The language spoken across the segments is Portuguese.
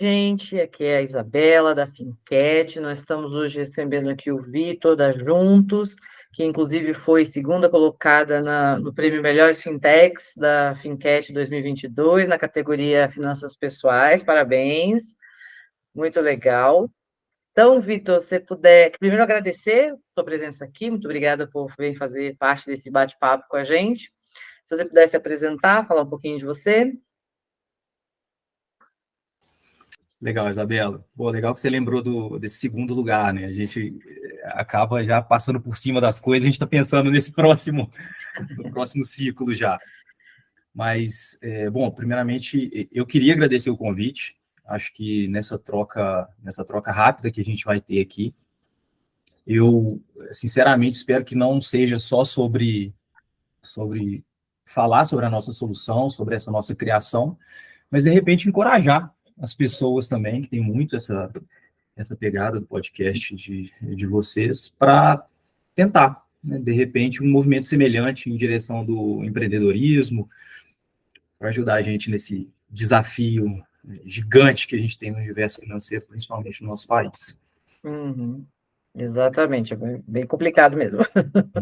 Gente, aqui é a Isabela da Finquete. Nós estamos hoje recebendo aqui o Vitor da Juntos, que inclusive foi segunda colocada no Prêmio Melhores Fintechs da Finquete 2022, na categoria Finanças Pessoais. Parabéns, muito legal. Então, Vitor, se você puder, primeiro agradecer a sua presença aqui, muito obrigada por vir fazer parte desse bate-papo com a gente. Se você pudesse apresentar, falar um pouquinho de você. Legal, Isabela. Pô, legal que você lembrou desse segundo lugar, né? A gente acaba já passando por cima das coisas, a gente está pensando no próximo ciclo já. Mas, bom, primeiramente, eu queria agradecer o convite. Acho que nessa troca rápida que a gente vai ter aqui, eu, sinceramente, espero que não seja só sobre falar sobre a nossa solução, sobre essa nossa criação, mas, de repente, encorajar as pessoas também, que tem muito essa pegada do podcast de vocês, para tentar, né, de repente, um movimento semelhante em direção do empreendedorismo, para ajudar a gente nesse desafio gigante que a gente tem no universo financeiro, principalmente no nosso país. Uhum, exatamente, é bem complicado mesmo.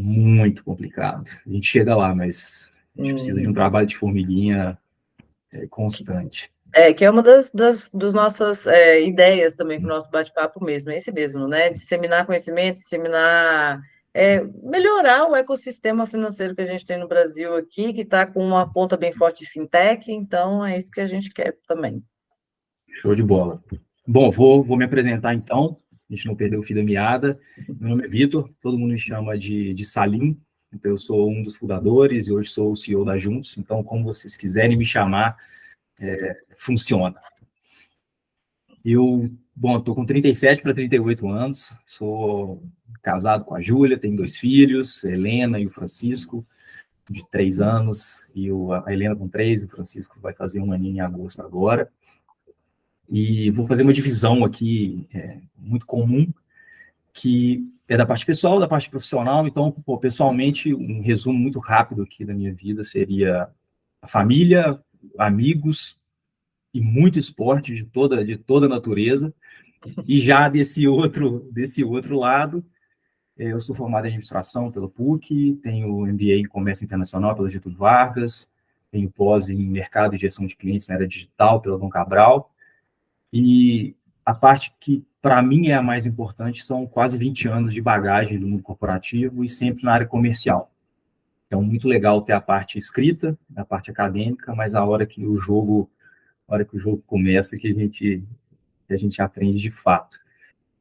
Muito complicado. A gente chega lá, mas a gente precisa de um trabalho de formiguinha constante. Que é uma das nossas ideias também com o nosso bate-papo mesmo, é esse mesmo, né? Disseminar conhecimento, melhorar o ecossistema financeiro que a gente tem no Brasil aqui, que está com uma ponta bem forte de fintech, então é isso que a gente quer também. Show de bola. Bom, vou me apresentar então, a gente não perdeu o fio da meada. Meu nome é Vitor, todo mundo me chama de Salim, então eu sou um dos fundadores e hoje sou o CEO da Juntos, então como vocês quiserem me chamar, funciona. Bom, estou com 37 para 38 anos, sou casado com a Júlia, tenho 2 filhos, a Helena e o Francisco, de 3 anos, e a Helena com 3, o Francisco vai fazer 1 aninho em agosto agora. E vou fazer uma divisão aqui muito comum, que é da parte pessoal, da parte profissional. Então, pessoalmente, um resumo muito rápido aqui da minha vida seria a família, amigos e muito esporte de toda natureza. E já desse outro lado, eu sou formado em administração pela PUC, tenho MBA em comércio internacional pela Getúlio Vargas, tenho pós em mercado e gestão de clientes na área digital pela Dom Cabral. E a parte que, para mim, é a mais importante são quase 20 anos de bagagem do mundo corporativo e sempre na área comercial. Então, muito legal ter a parte escrita, a parte acadêmica, mas a hora que o jogo começa, que a gente aprende de fato.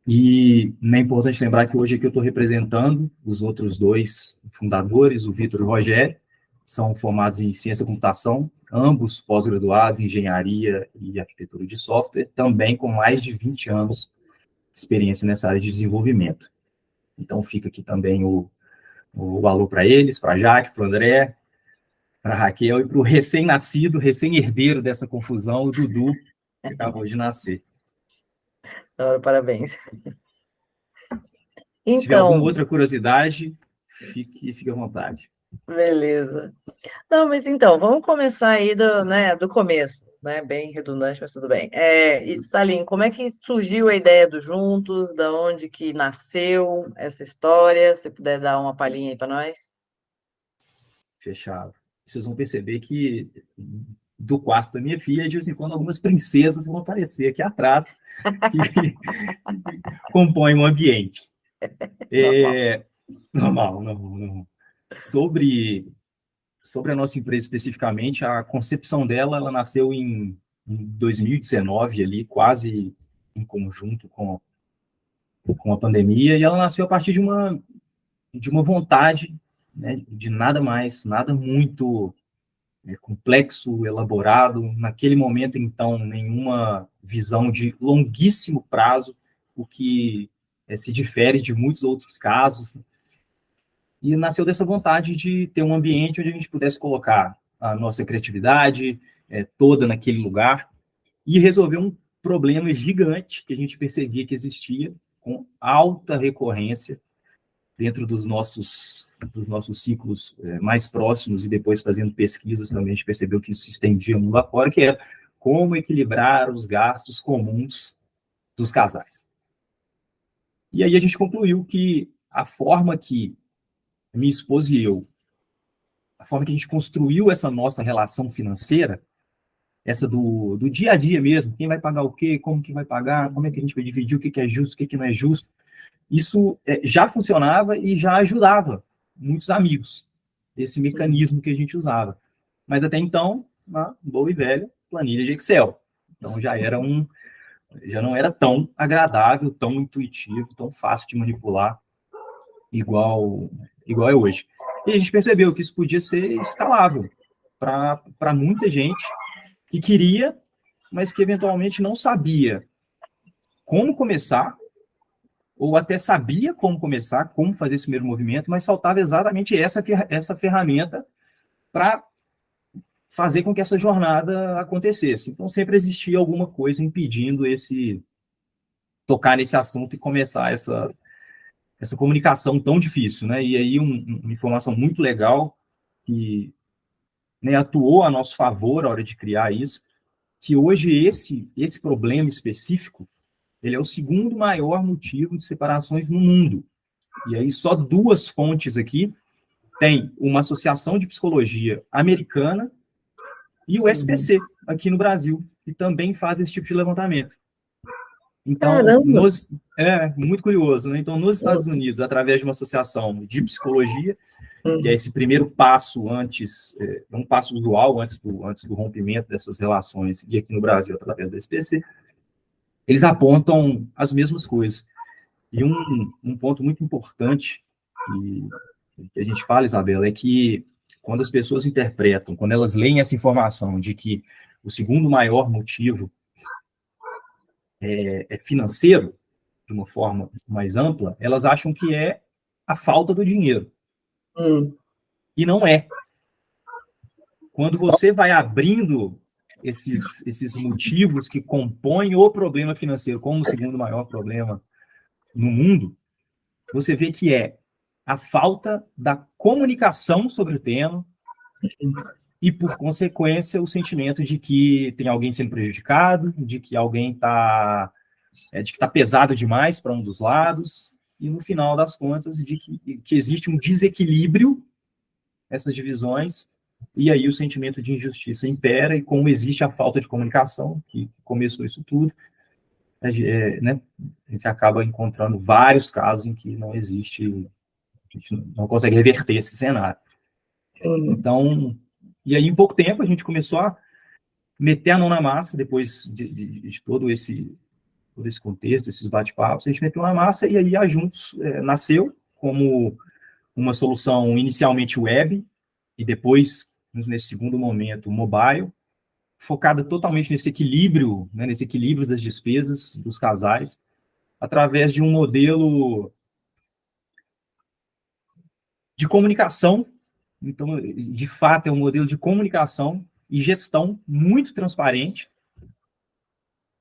E é importante lembrar que hoje aqui eu estou representando os outros 2 fundadores, o Vitor e o Rogério, são formados em ciência da computação, ambos pós-graduados em engenharia e arquitetura de software, também com mais de 20 anos de experiência nessa área de desenvolvimento. Então fica aqui também o alô para eles, para a Jaque, para o André, para a Raquel e para o recém-nascido, recém-herdeiro dessa confusão, o Dudu, que acabou de nascer. Parabéns. Se tiver alguma Então, outra curiosidade, fique à vontade. beleza. Não, mas então, vamos começar aí do começo, né? Bem redundante, mas tudo bem. E, Salim, como é que surgiu a ideia do Juntos? Da onde que nasceu essa história? Se puder dar uma palhinha aí para nós. Fechado. Vocês vão perceber que do quarto da minha filha, de vez em quando, algumas princesas vão aparecer aqui atrás, que compõem o ambiente. Normal. Normal, não. Sobre a nossa empresa especificamente, a concepção dela, ela nasceu em 2019, ali, quase em conjunto com a pandemia, e ela nasceu a partir de uma vontade, né, de nada mais, nada muito complexo, elaborado. Naquele momento, então, nenhuma visão de longuíssimo prazo, o que se difere de muitos outros casos. E nasceu dessa vontade de ter um ambiente onde a gente pudesse colocar a nossa criatividade toda naquele lugar e resolver um problema gigante que a gente percebia que existia, com alta recorrência, dentro dos nossos ciclos mais próximos, e depois fazendo pesquisas também, a gente percebeu que isso se estendia mundo afora, que é como equilibrar os gastos comuns dos casais. E aí a gente concluiu que a forma que minha esposa e eu, a forma que a gente construiu essa nossa relação financeira, essa do dia a dia mesmo, quem vai pagar o quê, como que vai pagar, como é que a gente vai dividir, o que é justo, o que não é justo, isso já funcionava e já ajudava muitos amigos, esse mecanismo que a gente usava. Mas até então, uma boa e velha planilha de Excel. Então já não era tão agradável, tão intuitivo, tão fácil de manipular, igual é hoje. E a gente percebeu que isso podia ser escalável para muita gente que queria, mas que eventualmente não sabia como começar, ou até sabia como começar, como fazer esse primeiro movimento, mas faltava exatamente essa ferramenta para fazer com que essa jornada acontecesse. Então, sempre existia alguma coisa impedindo tocar nesse assunto e começar essa comunicação tão difícil, né? E aí, uma informação muito legal que, né, atuou a nosso favor na hora de criar isso, que hoje esse problema específico, ele é o segundo maior motivo de separações no mundo. E aí só 2 fontes aqui, tem uma associação de psicologia americana e o SPC, aqui no Brasil, que também faz esse tipo de levantamento. Então, muito curioso, né? Então, nos Estados Unidos, através de uma associação de psicologia, que é esse primeiro passo antes, um passo usual antes do rompimento dessas relações, e aqui no Brasil, através do SPC, eles apontam as mesmas coisas. E um ponto muito importante que a gente fala, Isabela, é que quando as pessoas interpretam, quando elas leem essa informação de que o segundo maior motivo é financeiro, de uma forma mais ampla, elas acham que é a falta do dinheiro. E não é. Quando você vai abrindo esses motivos que compõem o problema financeiro como o segundo maior problema no mundo, você vê que é a falta da comunicação sobre o tema e, por consequência, o sentimento de que tem alguém sendo prejudicado, de que alguém está pesado demais para um dos lados, e, no final das contas, de que existe um desequilíbrio, essas divisões, e aí o sentimento de injustiça impera, e como existe a falta de comunicação, que começou isso tudo, né, a gente acaba encontrando vários casos em que não existe, a gente não consegue reverter esse cenário. Então, e aí em pouco tempo a gente começou a meter a mão na massa, depois de todo esse contexto, esses bate-papos, a gente meteu na massa, e aí a Juntos nasceu como uma solução inicialmente web, e depois, nesse segundo momento, mobile, focada totalmente nesse equilíbrio, né, nesse equilíbrio das despesas dos casais, através de um modelo de comunicação. Então, de fato, é um modelo de comunicação e gestão muito transparente,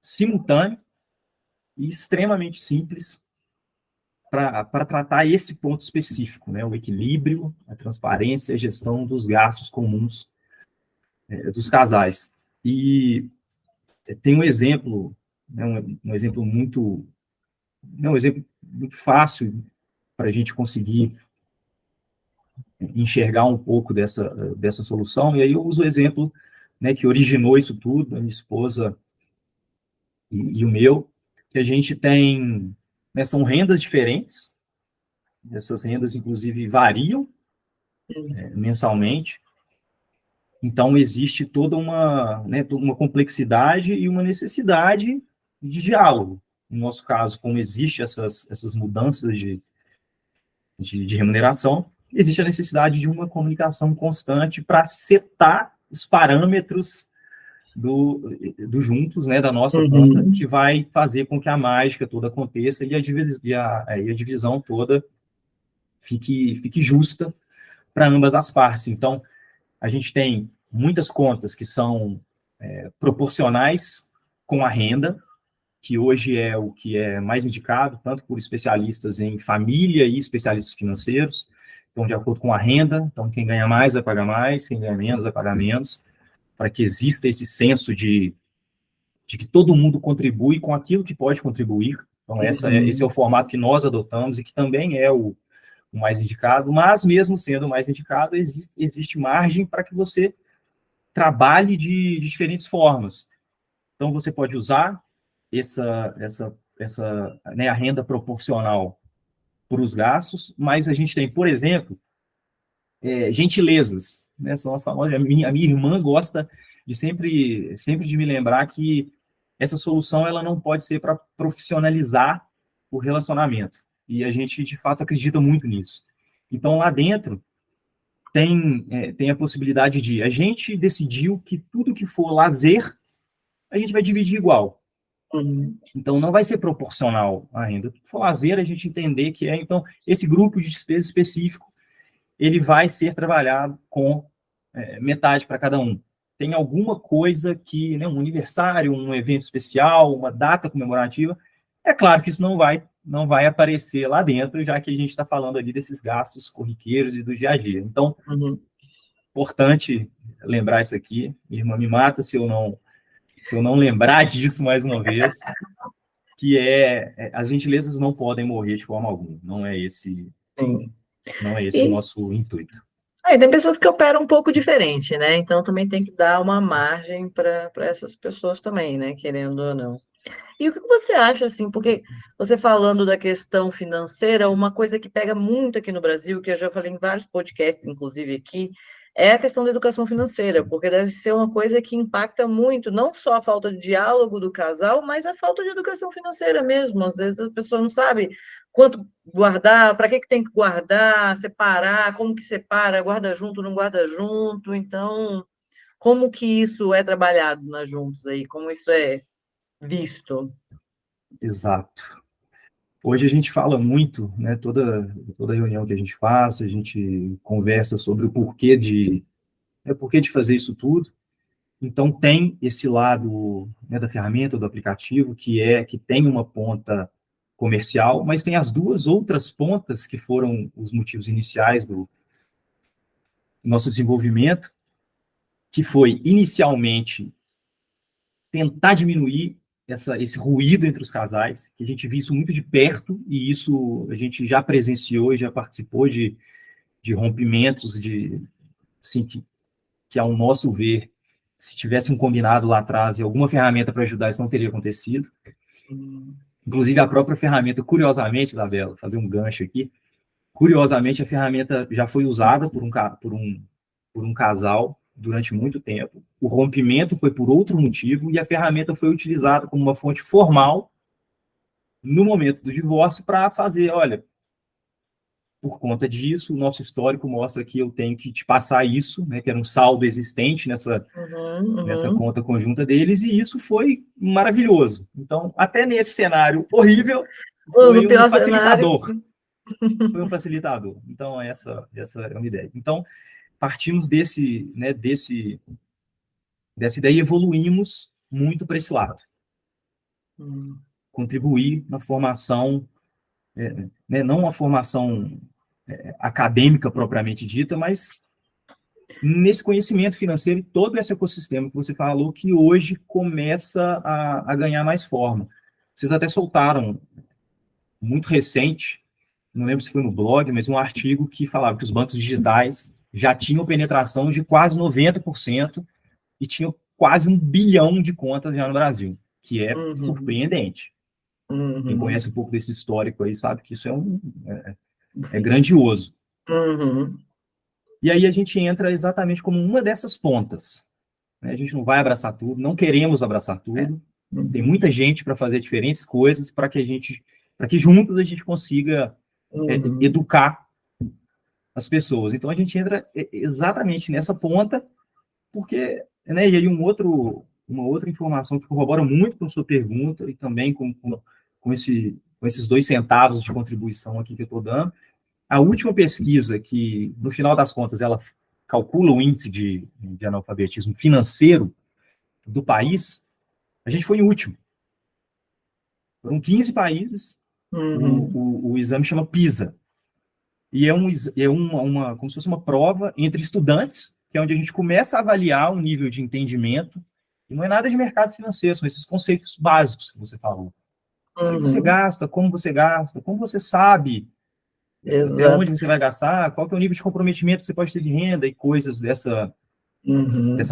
simultâneo e extremamente simples para tratar esse ponto específico, né, o equilíbrio, a transparência e a gestão dos gastos comuns dos casais. E tem um exemplo, né, um exemplo muito fácil para a gente conseguir enxergar um pouco dessa solução, e aí eu uso o exemplo, né, que originou isso tudo, a minha esposa e o meu, que a gente tem, né, são rendas diferentes, essas rendas, inclusive, variam mensalmente, então existe toda uma complexidade e uma necessidade de diálogo. No nosso caso, como existe essas mudanças de remuneração, existe a necessidade de uma comunicação constante para setar os parâmetros do Juntos, né, da nossa conta, que vai fazer com que a mágica toda aconteça e a divisão toda fique justa para ambas as partes. Então, a gente tem muitas contas que são proporcionais com a renda, que hoje é o que é mais indicado, tanto por especialistas em família e especialistas financeiros. Então, de acordo com a renda, então quem ganha mais vai pagar mais, quem ganha menos vai pagar menos, para que exista esse senso de de que todo mundo contribui com aquilo que pode contribuir. Então, esse é o formato que nós adotamos e que também é o mais indicado, mas mesmo sendo o mais indicado, existe margem para que você trabalhe de diferentes formas. Então, você pode usar né, a renda proporcional para os gastos, mas a gente tem, por exemplo, gentilezas, né? São as famosas. A minha irmã gosta de sempre de me lembrar que essa solução ela não pode ser para profissionalizar o relacionamento. E a gente, de fato, acredita muito nisso. Então, lá dentro, tem a possibilidade de a gente decidiu que tudo que for lazer, a gente vai dividir igual. Então, não vai ser proporcional ainda. Tudo que for lazer, a gente entender que então, esse grupo de despesa específico, ele vai ser trabalhado com metade para cada um. Tem alguma coisa que, né, um aniversário, um evento especial, uma data comemorativa, é claro que isso não vai aparecer lá dentro, já que a gente está falando ali desses gastos corriqueiros e do dia a dia. Então, importante lembrar isso aqui. Minha irmã me mata se eu não lembrar disso mais uma vez, que as gentilezas não podem morrer de forma alguma. Não é esse o nosso intuito. Tem pessoas que operam um pouco diferente, né? Então também tem que dar uma margem para essas pessoas também, né? Querendo ou não. E o que você acha, assim, porque você falando da questão financeira, uma coisa que pega muito aqui no Brasil, que eu já falei em vários podcasts, inclusive aqui, é a questão da educação financeira, porque deve ser uma coisa que impacta muito, não só a falta de diálogo do casal, mas a falta de educação financeira mesmo. Às vezes a pessoa não sabe quanto guardar, para que tem que guardar, separar, como que separa, guarda junto, não guarda junto. Então, como que isso é trabalhado nas juntos aí? Como isso é visto? Exato. Hoje a gente fala muito, né, toda reunião que a gente faz, a gente conversa sobre o porquê de fazer isso tudo. Então tem esse lado, né, da ferramenta, do aplicativo, que tem uma ponta comercial, mas tem as duas outras pontas que foram os motivos iniciais do nosso desenvolvimento, que foi inicialmente tentar diminuir esse ruído entre os casais, que a gente viu isso muito de perto, e isso a gente já presenciou e já participou de rompimentos assim, que, ao nosso ver, se tivesse um combinado lá atrás e alguma ferramenta para ajudar, isso não teria acontecido. Inclusive, a própria ferramenta, curiosamente, Isabela, fazer um gancho aqui, curiosamente, a ferramenta já foi usada por um casal durante muito tempo. O rompimento foi por outro motivo e a ferramenta foi utilizada como uma fonte formal no momento do divórcio para fazer, olha, por conta disso, o nosso histórico mostra que eu tenho que te passar isso, né, que era um saldo existente nessa conta conjunta deles, e isso foi maravilhoso. Então, até nesse cenário horrível, foi um facilitador. Foi um facilitador. Então, essa é uma ideia. Então, partimos dessa ideia e evoluímos muito para esse lado. Contribuir na formação, né, não uma formação acadêmica propriamente dita, mas nesse conhecimento financeiro e todo esse ecossistema que você falou, que hoje começa a ganhar mais forma. Vocês até soltaram, muito recente, não lembro se foi no blog, mas um artigo que falava que os bancos digitais já tinham penetração de quase 90% e tinham quase 1 bilhão de contas já no Brasil, que é surpreendente. Quem conhece um pouco desse histórico aí sabe que isso é grandioso. E aí a gente entra exatamente como uma dessas pontas. Né? A gente não vai abraçar tudo, não queremos abraçar tudo. Tem muita gente para fazer diferentes coisas para que juntos a gente consiga educar as pessoas. Então a gente entra exatamente nessa ponta, porque, né, e aí uma outra informação que corrobora muito com a sua pergunta e também com esses 2 centavos de contribuição aqui que eu estou dando. A última pesquisa que, no final das contas, ela calcula o índice de analfabetismo financeiro do país, a gente foi em último. Foram 15 países, o exame chama PISA. E como se fosse uma prova entre estudantes, que é onde a gente começa a avaliar o nível de entendimento E não é nada de mercado financeiro, são esses conceitos básicos que você falou. O que você gasta, como você sabe até onde Exato. você vai gastar, qual que é o nível de comprometimento que você pode ter de renda e coisas dessa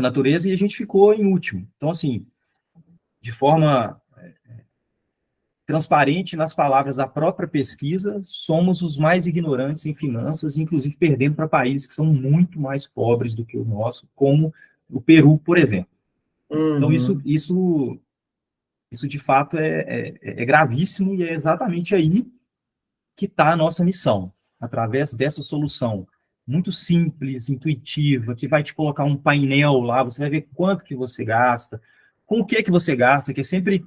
natureza, e a gente ficou em último. Então, assim, de forma transparente nas palavras da própria pesquisa, somos os mais ignorantes em finanças, inclusive perdendo para países que são muito mais pobres do que o nosso, como o Peru, por exemplo. Então, isso de fato é gravíssimo, e é exatamente aí que está a nossa missão, através dessa solução muito simples, intuitiva, que vai te colocar um painel lá, você vai ver quanto que você gasta, com o que você gasta, que é sempre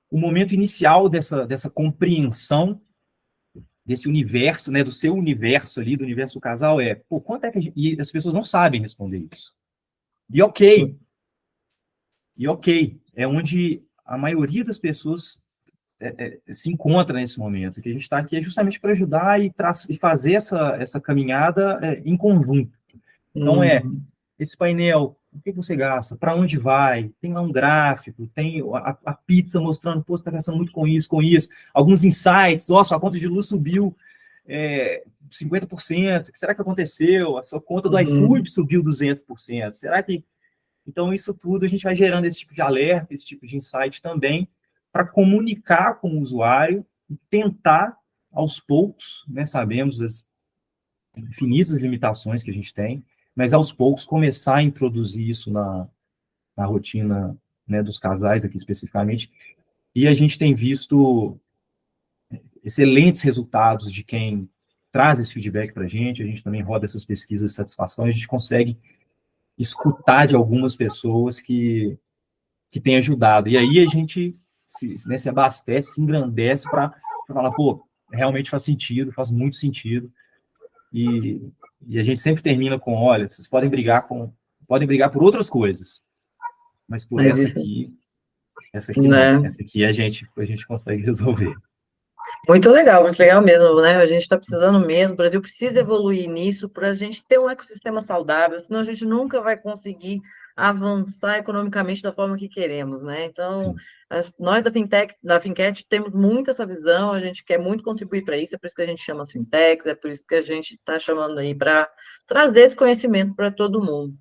o momento inicial dessa compreensão desse universo, né, do seu universo ali, do universo do casal, pô, quanto é que a gente... E as pessoas não sabem responder isso. E ok, é onde a maioria das pessoas se encontra nesse momento, que a gente está aqui justamente para ajudar e fazer essa caminhada em conjunto. Então, esse painel, o que você gasta, para onde vai, tem lá um gráfico, tem a pizza mostrando, pô, você está gastando muito com isso, alguns insights, sua conta de luz subiu 50%, o que será que aconteceu? A sua conta do iFood subiu 200%, será que... Então, isso tudo a gente vai gerando esse tipo de alerta, esse tipo de insight também, para comunicar com o usuário e tentar, aos poucos, né, sabemos as infinitas limitações que a gente tem, mas aos poucos começar a introduzir isso na rotina, né, dos casais aqui especificamente, e a gente tem visto excelentes resultados de quem traz esse feedback para a gente também roda essas pesquisas de satisfação, a gente consegue escutar de algumas pessoas que têm ajudado, e aí a gente se abastece, se engrandece para falar, pô, realmente faz sentido, faz muito sentido, e a gente sempre termina com, olha, vocês podem brigar por outras coisas, mas por essa aqui não. Né? Essa aqui a gente consegue resolver. Muito legal mesmo, né? A gente está precisando mesmo, o Brasil precisa evoluir nisso para a gente ter um ecossistema saudável, senão a gente nunca vai conseguir avançar economicamente da forma que queremos, né? Então, nós da Finquet, temos muito essa visão, a gente quer muito contribuir para isso, é por isso que a gente chama as fintechs, é por isso que a gente está chamando aí para trazer esse conhecimento para todo mundo.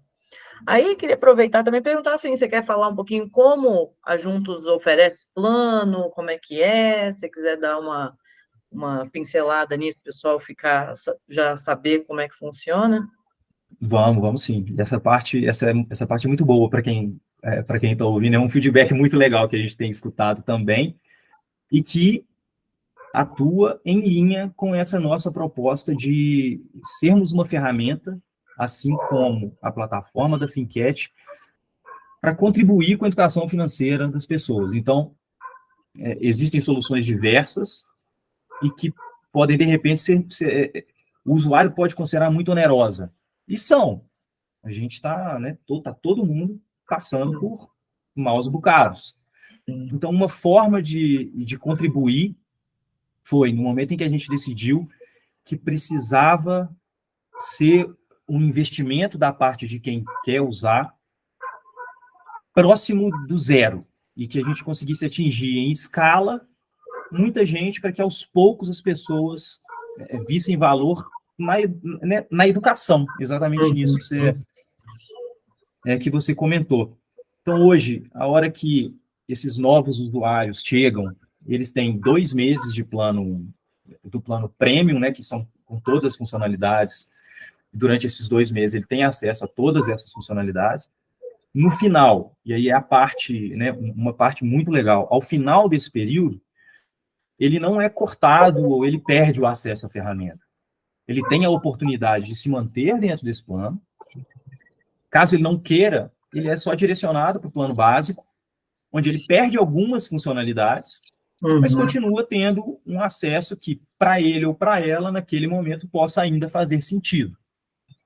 Aí, queria aproveitar também e perguntar assim, você quer falar um pouquinho como a Juntos oferece plano, como é que é, se você quiser dar uma pincelada nisso, o pessoal ficar, já saber como é que funciona? Vamos sim. Essa parte é muito boa para quem está ouvindo, é um feedback muito legal que a gente tem escutado também, e que atua em linha com essa nossa proposta de sermos uma ferramenta, assim como a plataforma da Finquet, para contribuir com a educação financeira das pessoas. Então, existem soluções diversas e que podem, de repente, o usuário pode considerar muito onerosa. E são. A gente está, né, tá todo mundo passando por maus bocados. Então, uma forma de contribuir foi no momento em que a gente decidiu que precisava ser um investimento da parte de quem quer usar próximo do zero, e que a gente conseguisse atingir em escala muita gente, para que aos poucos as pessoas vissem valor na educação, exatamente nisso que você comentou. Então, hoje, a hora que esses novos usuários chegam, eles têm 2 meses de do plano premium, né, que são com todas as funcionalidades. Durante esses 2 meses, ele tem acesso a todas essas funcionalidades. No final, e aí é a parte, né, uma parte muito legal, ao final desse período, ele não é cortado ou ele perde o acesso à ferramenta. Ele tem a oportunidade de se manter dentro desse plano. Caso ele não queira, ele é só direcionado para o plano básico, onde ele perde algumas funcionalidades, mas continua tendo um acesso que, para ele ou para ela, naquele momento, possa ainda fazer sentido.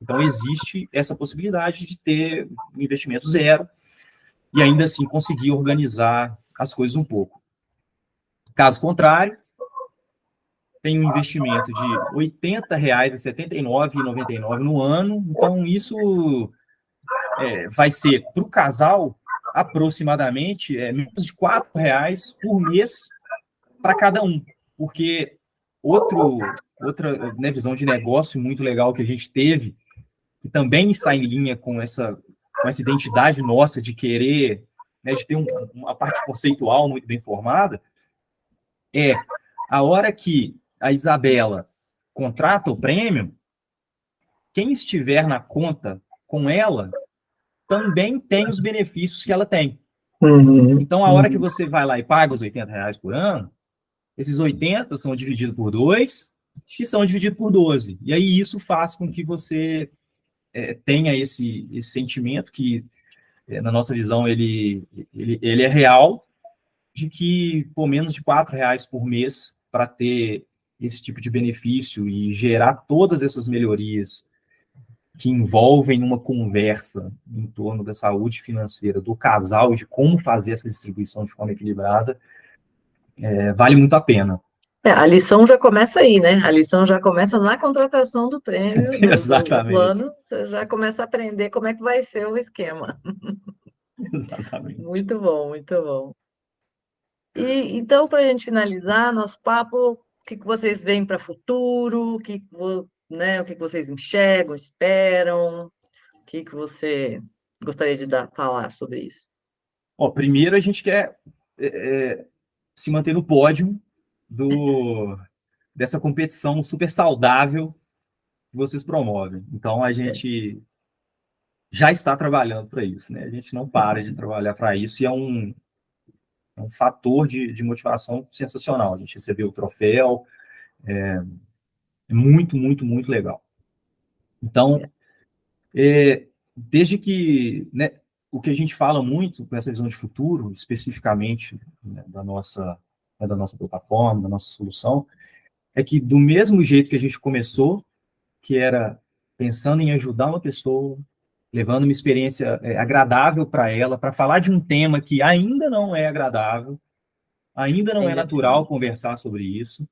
Então, existe essa possibilidade de ter um investimento zero e ainda assim conseguir organizar as coisas um pouco. Caso contrário, tem um investimento de R$ 80 a R$ 79,99 no ano, então isso vai ser para o casal aproximadamente menos de R$ 4 por mês para cada um, porque outra, né, visão de negócio muito legal que a gente teve, que também está em linha com essa identidade nossa de querer, né, de ter uma parte conceitual muito bem formada, a hora que a Isabela contrata o prêmio, quem estiver na conta com ela também tem os benefícios que ela tem. Então, a hora que você vai lá e paga os R$ 80 por ano, esses 80 são divididos por 2 e são divididos por 12. E aí isso faz com que você tenha esse sentimento que, na nossa visão, ele é real, de que por menos de R$ 4 por mês para ter esse tipo de benefício e gerar todas essas melhorias que envolvem uma conversa em torno da saúde financeira do casal e de como fazer essa distribuição de forma equilibrada, vale muito a pena. A lição já começa aí, né? A lição já começa na contratação do prêmio, do plano, você já começa a aprender como é que vai ser o esquema. Exatamente. Muito bom, muito bom. E então, para a gente finalizar nosso papo, o que vocês veem para o futuro? O que vocês enxergam, esperam? O que você gostaria de falar sobre isso? Primeiro a gente quer se manter no pódio dessa competição super saudável que vocês promovem. Então, a gente já está trabalhando para isso, né? A gente não para de trabalhar para isso e é um fator de motivação sensacional. A gente recebeu o troféu, muito, muito, muito legal. Então, desde que, né, o que a gente fala muito com essa visão de futuro, especificamente, né, da nossa plataforma, da nossa solução, é que do mesmo jeito que a gente começou, que era pensando em ajudar uma pessoa, levando uma experiência agradável para ela, para falar de um tema que ainda não é agradável, ainda não é natural conversar sobre isso.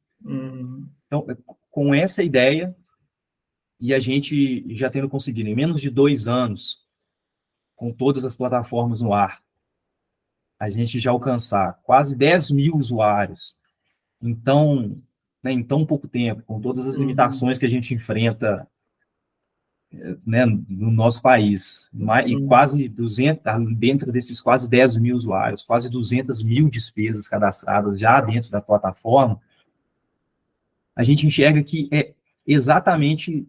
Então, com essa ideia, e a gente já tendo conseguido, em menos de 2 anos, com todas as plataformas no ar, a gente já alcançar quase 10 mil usuários, então, né, em tão pouco tempo, com todas as limitações que a gente enfrenta, né, no nosso país, e quase 200, dentro desses quase 10 mil usuários, quase 200 mil despesas cadastradas já dentro da plataforma, a gente enxerga que é exatamente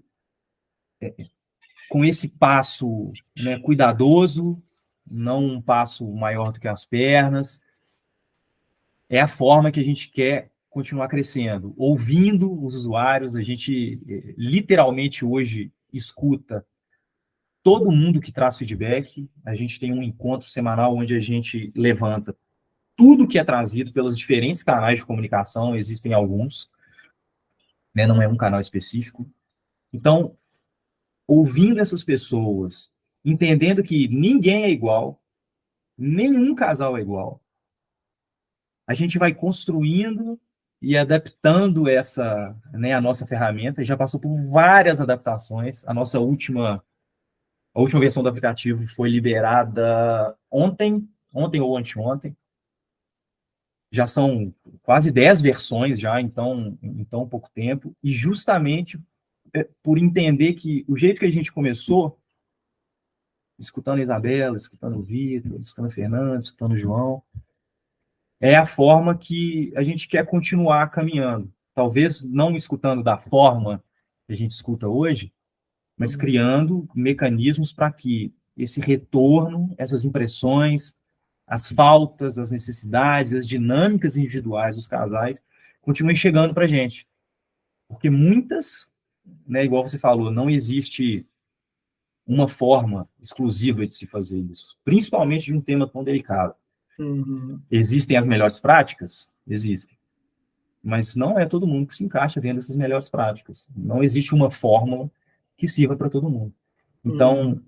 com esse passo, né, cuidadoso, não um passo maior do que as pernas, é a forma que a gente quer continuar crescendo, ouvindo os usuários. A gente literalmente hoje escuta todo mundo que traz feedback. A gente tem um encontro semanal onde a gente levanta tudo que é trazido pelos diferentes canais de comunicação, existem alguns, né, não é um canal específico. Então, ouvindo essas pessoas, entendendo que ninguém é igual, nenhum casal é igual, a gente vai construindo e adaptando né, a nossa ferramenta. Já passou por várias adaptações. A última versão do aplicativo foi liberada ontem ou anteontem. Já são quase 10 versões já, em tão pouco tempo. E justamente por entender que o jeito que a gente começou, escutando a Isabela, escutando o Vitor, escutando o Fernando, escutando o João, é a forma que a gente quer continuar caminhando. Talvez não escutando da forma que a gente escuta hoje, mas criando mecanismos para que esse retorno, essas impressões, as faltas, as necessidades, as dinâmicas individuais dos casais continuem chegando para a gente. Porque muitas, né, igual você falou, não existe uma forma exclusiva de se fazer isso, principalmente de um tema tão delicado. Existem as melhores práticas? Existem. Mas não é todo mundo que se encaixa dentro dessas melhores práticas. Não existe uma fórmula que sirva para todo mundo. Então,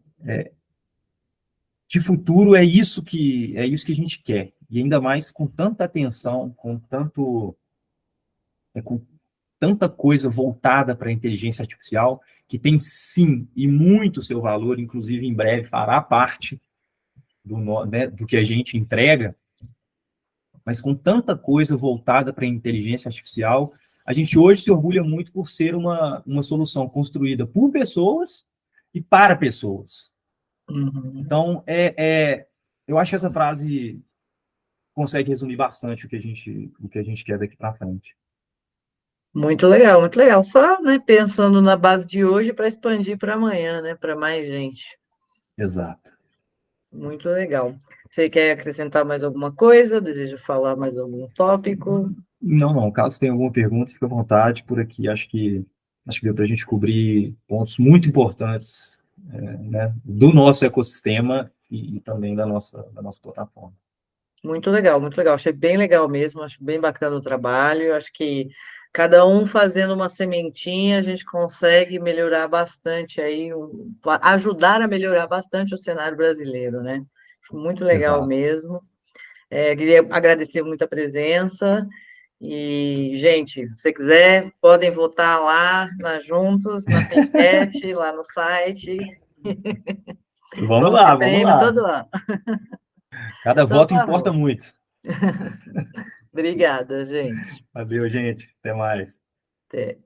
de futuro, é isso que a gente quer. E ainda mais com tanta atenção, com tanta coisa voltada para a inteligência artificial, que tem sim e muito seu valor, inclusive em breve fará parte do que a gente entrega, mas com tanta coisa voltada para a inteligência artificial, a gente hoje se orgulha muito por ser uma solução construída por pessoas e para pessoas. Uhum. Então, eu acho que essa frase consegue resumir bastante o que a gente quer daqui para frente. Muito legal, muito legal. Só, né, pensando na base de hoje para expandir para amanhã, né, para mais gente. Exato. Muito legal. Você quer acrescentar mais alguma coisa? Deseja falar mais algum tópico? Não, não. Caso tenha alguma pergunta, fica à vontade por aqui. Acho que deu para a gente cobrir pontos muito importantes, né, do nosso ecossistema e também da nossa plataforma. Muito legal, muito legal. Achei bem legal mesmo, acho bem bacana o trabalho. Acho que cada um fazendo uma sementinha, a gente consegue melhorar bastante aí, ajudar a melhorar bastante o cenário brasileiro, né? Acho muito legal Exato. mesmo. Queria agradecer muito a presença. E, gente, se quiser, podem votar lá Juntos, na Finquete, lá no site. Vamos Vamos ter lá, vamos prêmio lá. todo ano. Cada Então, voto tá importa bom. muito. Obrigada, gente. Valeu, gente. Até mais. Até.